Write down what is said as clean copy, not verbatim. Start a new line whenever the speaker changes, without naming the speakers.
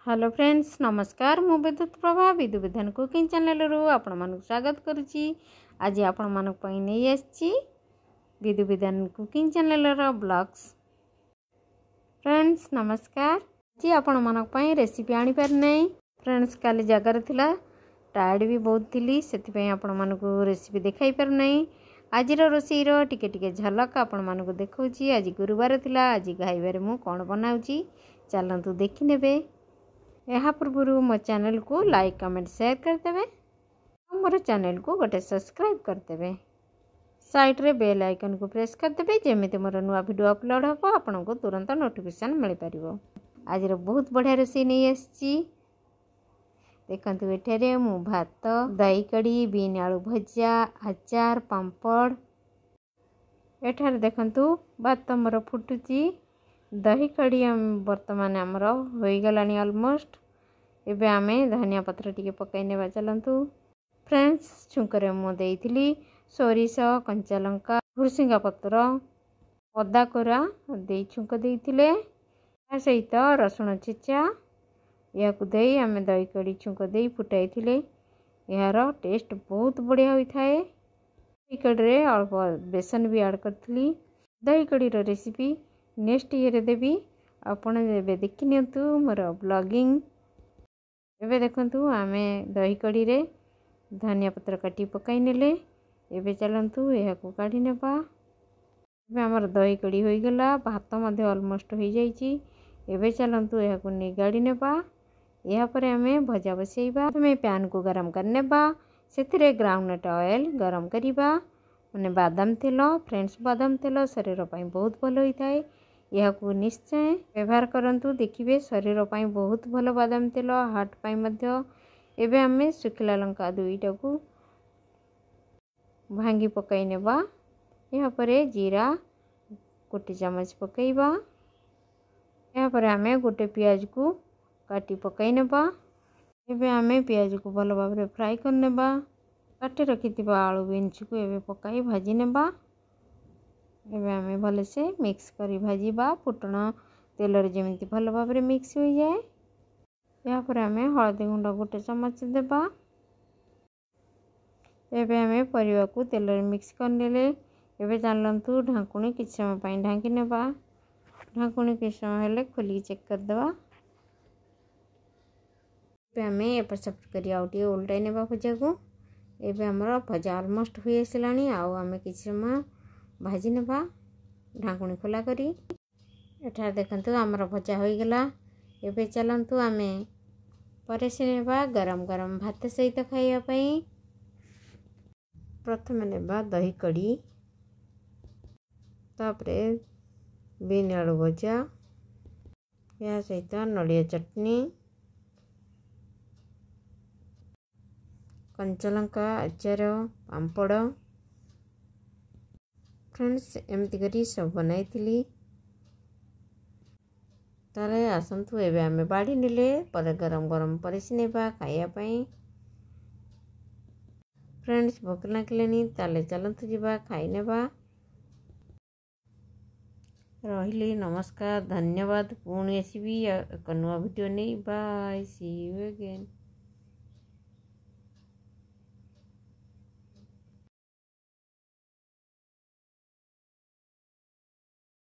Hello friends नमस्कार मु विद्युत प्रभा विधु विधान कुकिंग चैनल रु आपण मानक स्वागत करुच्ची। आज आपण मानक पई नहीं आछि विधु विधान कुकिंग चैनल रो ब्लॉग्स। फ्रेंड्स नमस्कार जी आपण मानक पई रेसिपी आनी पार नहीं। फ्रेंड्स काली जगार थिला टायर्ड भी बहुत थिली सेति पई आपण मानक रेसिपी देखाई पार नहीं। आज रोषेई रो टिके टिके झलक आपण मानक देखौची। आज गुरुवार थिला आज खाइबारे मु कोन बनाउची चलंतु देखि नेबे। यहाँ पूर्व मो चैनल को लाइक कमेंट शेयर करदेवे और मोर चैनल को गोटे सब्सक्राइब करदेवे। साइड रे बेल आइकन को प्रेस करदेवे जेमिति मोर नुआ वीडियो अपलोड हो आपन को तुरंत नोटिफिकेशन मिल पारिबो। आज बहुत बढ़िया रोषेई नहीं आछि देखंतु। एठारे मु भात दही कड़ी बीन आलू भजा अचार पांपड़ एठारे देखंतु भात मोर फुटुची। दही कड़ी बर्तमान आमर हो गलानी ऑलमोस्ट। एबे आमे धनिया पत्र टिके पकाई नेबा चलंतु। फ्रेंड्स छुंकरे मु देइथिली सोरिष कंचा लंका भुरसिंगा पत्र अदा कोरा देई छुंक देइथिले आ सहित रसुण छेचा या को देई आमे दही कड़ी छुंक देई फुटाइथिले। यार टेस्ट बहुत बढ़िया होई थाए। दही कड़ी रे अल्प बेसन भी ऐड करथिली। दही कड़ी रो रेसिपी नेक्स्ट ईयर देवी आपण एबे देखि नियंतु मोर ब्लॉगिंग। एबे देखंतु आमे दही कड़ी रे धनिया पत्र काटी पकाई नेले। एबे चलंतु एहा को काढी नेबा। एबे हमर दही कड़ी होई गला भात मध्ये ऑलमोस्ट होई जाईची। एबे चलंतु एहा को निगाडी नेबा। एहा परे आमे भजा बसेइबा। तमे पैन को गरम कर नेबा सेथिरे ग्राउंडनट ऑयल गरम करिबा माने बादाम तेल। फ्रेंड्स बादाम तेल शरीर पई बहुत भल होई थाए। यह को निश्चय व्यवहार करंतु देखिबे शरीर पई बहुत भल बादाम तेल हार्ट पई मध्य। एबे हमें सुखिला लंका दुईटा को भांगी पकाई नेबा। यह परे जीरा गोटे चम्मच पकाइबा। यह परे हमें गोटे प्याज को काटी पकाई नेबा। एबे हमें प्याज को भल भाबरे फ्राई कर नेबा। काटी रखिथिबा आलू बीन्स को एबे पकाई भाजी नेबा। एबे हमें भले से मिक्स करी भाजीबा फुटण तेल रे जेमिति भल भाबरे मिक्स हो जाए। यहाँ पर हमें हळदी गुंड गोटे चम्मच देबा। एबे हमें परिवा को तेल रे मिक्स कर नेले। एबे जानलंतु ढांकुणी किछ समय पई ढांकी नेबा। ढांकुणी किछ समय हेले खोली चेक कर देबा। एबे हमें एपर सप्ट करी आउटी उल्टाई नेबा भजा को। एबे हमर भजा ऑलमोस्ट होई आसिलानी आउ हमें किछ समय भाजी नेबा ढांकुणी खोला करी। एठा देखंतु हमर भजा होई गला। एबे चलंतु आमे परेसी नेबा गरम गरम भात सहित खाइया पई। प्रथम नेबा दही कड़ी तापरे बीन आलू भजा या सहित नड़िया चटनी कंचा लंका अचार पांपड़। फ्रेंड्स एमती करी सब बनाई थी। ताले आसंतु एबे आमे बाड़ी नेले पर गरम गरम परिसी नेबा खाइया पई। फ्रेंड्स भोक लागलेनी ताले चलंतु जिबा खाई नेबा। रहिली नमस्कार धन्यवाद। पुणी आसीबी एक नुआ वीडियो नहीं। Bye see you again.